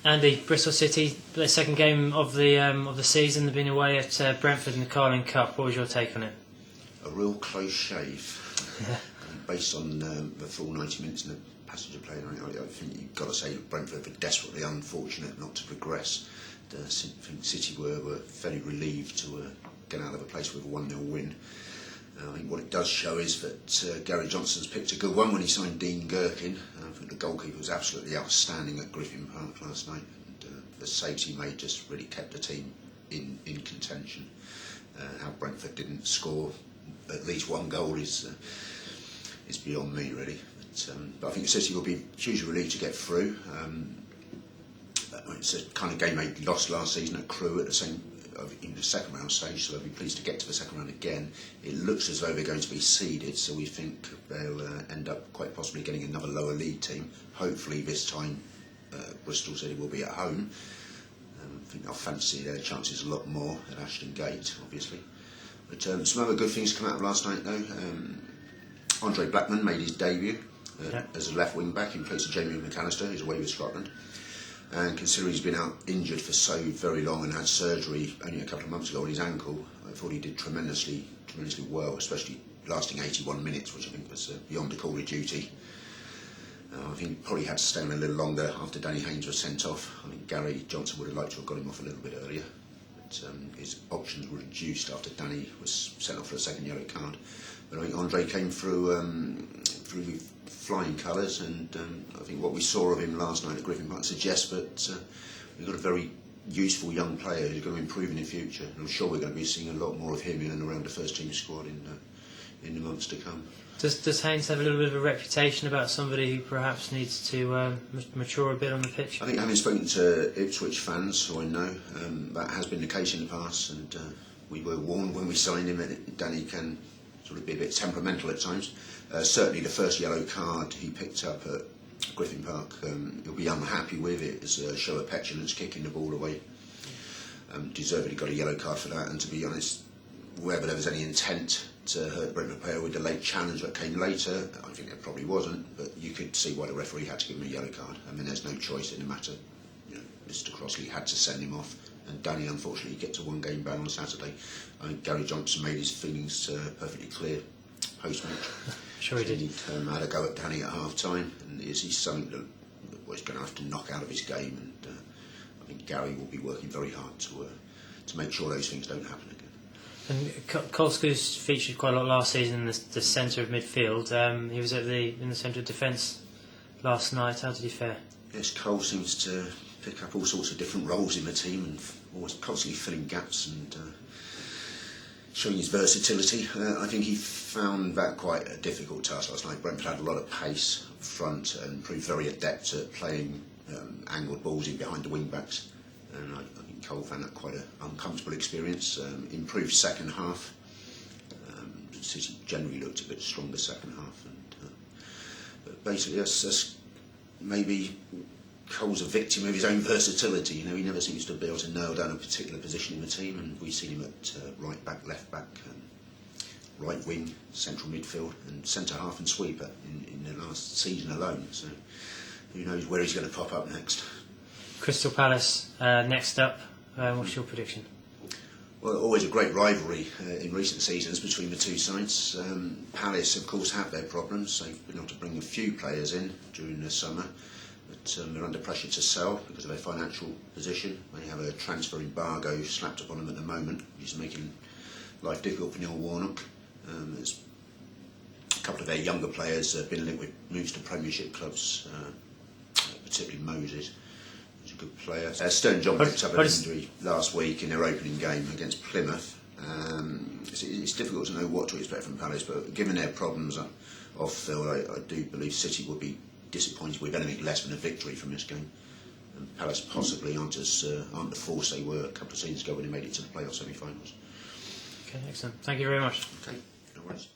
Andy, Bristol CIty, their second game of the season. They've been away at Brentford in the Carling Cup. What was your take on it? A real close shave. Yeah. Based on the full 90 minutes and the passenger play, I think you've got to say Brentford were desperately unfortunate not to progress. I think City were fairly relieved to get out of a place with a 1-0 win. I think what it does show is that Gary Johnson's picked a good one when he signed Dean Gherkin. I think the goalkeeper was absolutely outstanding at Griffin Park last night. And, the saves he made just really kept the team in contention. How Brentford didn't score at least one goal is beyond me, really. But I think City will be hugely relieved to get through. It's a kind of game they lost last season at Crewe at the same in the second round stage, so they'll be pleased to get to the second round again. It looks as though they're going to be seeded, so we think they'll end up quite possibly getting another lower league team. Hopefully this time Bristol City will be at home. I think they'll fancy their chances a lot more at Ashton Gate, obviously. But some other good things come out of last night, though. Andre Blackman made his debut as a left wing back in place of Jamie McAllister, who's away with Scotland. And considering he's been out injured for so very long and had surgery only a couple of months ago on his ankle, I thought he did tremendously well, especially lasting 81 minutes, which I think was beyond the call of duty. I think he probably had to stay on a little longer after Danny Haynes was sent off. I think Gary Johnson would have liked to have got him off a little bit earlier. But his options were reduced after Danny was sent off for a second yellow card. But I think Andre came through with flying colours, and I think what we saw of him last night at Griffin Park suggests that we've got a very useful young player who's going to improve in the future. And I'm sure we're going to be seeing a lot more of him in and around the first team squad in the months to come. Does Haynes have a little bit of a reputation about somebody who perhaps needs to mature a bit on the pitch? I think, having spoken to Ipswich fans who I know, that has been the case in the past, and we were warned when we signed him that Danny can sort of be a bit temperamental at times. Certainly the first yellow card he picked up at Griffin Park, he'll be unhappy with it as a show of petulance, kicking the ball away. Deservedly got a yellow card for that, and to be honest, whether there was any intent to hurt Brentford player with the late challenge that came later, I think there probably wasn't, but you could see why the referee had to give him a yellow card. I mean, there's no choice in the matter. You know, Mr. Crossley had to send him off, and Danny unfortunately gets a one-game ban on Saturday. I think Gary Johnson made his feelings perfectly clear post-match. Sure he did. He had a go at Danny at half-time, and is he something that he's going to have to knock out of his game, and I think Gary will be working very hard to make sure those things don't happen again. And Kolsku's featured quite a lot last season in the centre of midfield. He was in the centre of defence last night. How did he fare? Yes, Cole seems to pick up all sorts of different roles in the team and always constantly filling gaps and showing his versatility. I think he found that quite a difficult task last night. Brentford had a lot of pace up front and proved very adept at playing angled balls in behind the wing backs. And I think Cole found that quite an uncomfortable experience. Improved second half. City generally looked a bit stronger second half. But basically, that's maybe Cole's a victim of his own versatility. You know, he never seems to be able to nail down a particular position in the team, and we've seen him at right back, left back, right wing, central midfield, and centre half and sweeper in the last season alone. So who knows where he's going to pop up next. Crystal Palace next up. What's your prediction? Well, always a great rivalry in recent seasons between the two sides. Palace, of course, have their problems. They've been able to bring a few players in during the summer, but they're under pressure to sell because of their financial position. They have a transfer embargo slapped upon them at the moment, which is making life difficult for Neil Warnock. There's a couple of their younger players have been linked with moves to Premiership clubs, particularly Moses. He's a good player. Stern John picked up an injury last week in their opening game against Plymouth. It's difficult to know what to expect from Palace, but given their problems off field, I do believe City will be disappointed with anything less than a victory from this game. And Palace possibly aren't the force they were a couple of seasons ago when they made it to the playoff semi-finals. Okay, excellent. Thank you very much. Okay, no worries.